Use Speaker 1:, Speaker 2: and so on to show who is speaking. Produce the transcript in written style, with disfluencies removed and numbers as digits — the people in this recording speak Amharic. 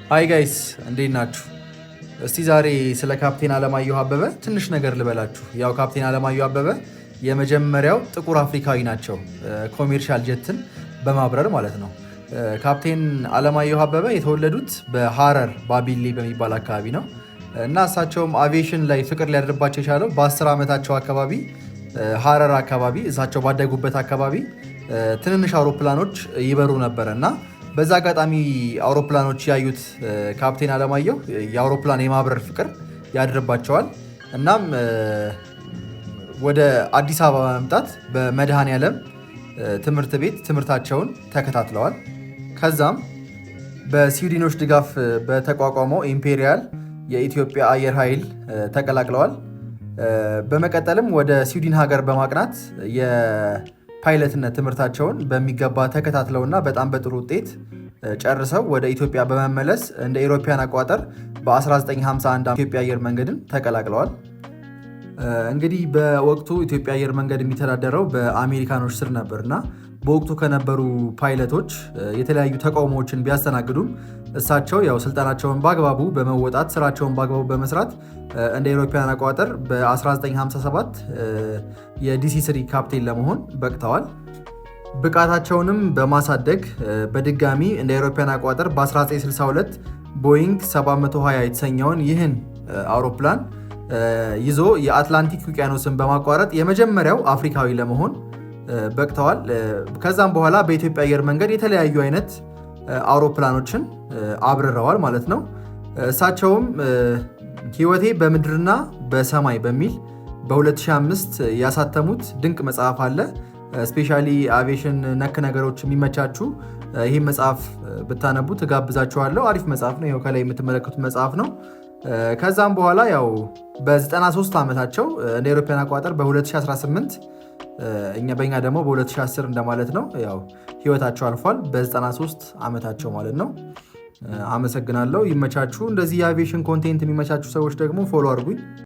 Speaker 1: ሃይ ጋይስ እንዴት ናችሁ? እስቲ ዛሬ ስለ ካፕቴን አለማየሁ አበበ ትንሽ ነገር ልበላችሁ። ያው ካፕቴን አለማየሁ አበበ የመጀመሪያው ጥቁር አፍሪካዊ ናቸው ኮሜርሻል ጀትን በማብረር ማለት ነው። ካፕቴን አለማየሁ አበበ የተወለዱት በሐረር ባቢሌ በሚባል አካባቢ ነው እና እሳቸውም አቪዬሽን ላይ ፍቅር ሊያድርባቸው የቻለው በ10 ዓመታቸው አካባቢ ሐረር አካባቢ እሳቸው ባደጉበት አካባቢ ትንንሽ አውሮፕላኖች ይበሩ ነበረ እና በዛ አጋጣሚ አውሮፕላኖች ያዩት ካፕቴን አለማየሁ የአውሮፕላን የማብረር ፍቅር ያድርባቸዋል። እናም ወደ አዲስ አበባ በመምጣት በመድኃኔዓለም ትምህርት ቤት ትምህርታቸውን ተከታትለዋል። ከዛም በስዊድኖች ድጋፍ በተቋቋመው ኢምፔሪያል የኢትዮጵያ አየር ኃይል ተቀላቅለዋል። በመቀጠልም ወደ ስዊድን ሀገር በማቅናት የፓይለትነት ትምህርታቸውን በሚገባ ተከታትለውና በጣም በጥሩ ውጤት ጨርሰው ወደ ኢትዮጵያ በመመለስ እንደ ኢሮፓያን አቆጣጠር በ1951 ኢትዮጵያ አየር መንገድን ተቀላቅለዋል። እንግዲህ በወቅቱ ኢትዮጵያ አየር መንገድ የሚተዳደረው በአሜሪካኖች ስር ነበርና በወቅቱ ከነበሩ ፓይለቶች የተለያዩ ተቃውሞዎችን ቢያስተናግዱም እሳቸው ያው ስልጣናቸውን በአግባቡ በመወጣት ስራቸውን በአግባቡ በመስራት እንደ ኢሮፓያን አቆጣጠር በ1957 የዲሲ-3 ካፕቴን ለመሆን በቅተዋል። ብቃታቸውንም በማሳደግ በድጋሚ እንደ ኢሮፓያን አቆጣጠር በ1962 ቦይንግ 720 የተሰኘውን ይህን አውሮፕላን ይዞ የአትላንቲክ ውቅያኖስን በማቋረጥ የመጀመሪያው አፍሪካዊ ለመሆን በቅተዋል። ከዛም በኋላ በኢትዮጵያ አየር መንገድ የተለያዩ አይነት አውሮፕላኖችን አብርረዋል ማለት ነው። እሳቸውም ህይወቴ በምድርና በሰማይ በሚል በ2005 ያሳተሙት ድንቅ መጽሐፍ አለ። ስፔሻሊ አቪዬሽን ነክ ነገሮች የሚመቻችሁ ይህ መጽሐፍ ብታነቡ ትጋብዛችኋለሁ። አሪፍ መጽሐፍ ነው። ይኸው ከላይ የምትመለከቱት መጽሐፍ ነው። ከዛም በኋላ ያው በ93 ዓመታቸው እንደ አውሮፓውያን አቆጣጠር በ2018 በእኛ ደግሞ በ2010 እንደማለት ነው ያው ህይወታቸው አልፏል። በ93 ዓመታቸው ማለት ነው። አመሰግናለሁ። ይመቻችሁ። እንደዚህ የአቪዬሽን ኮንቴንት የሚመቻችሁ ሰዎች ደግሞ ፎሎ አድርጉኝ።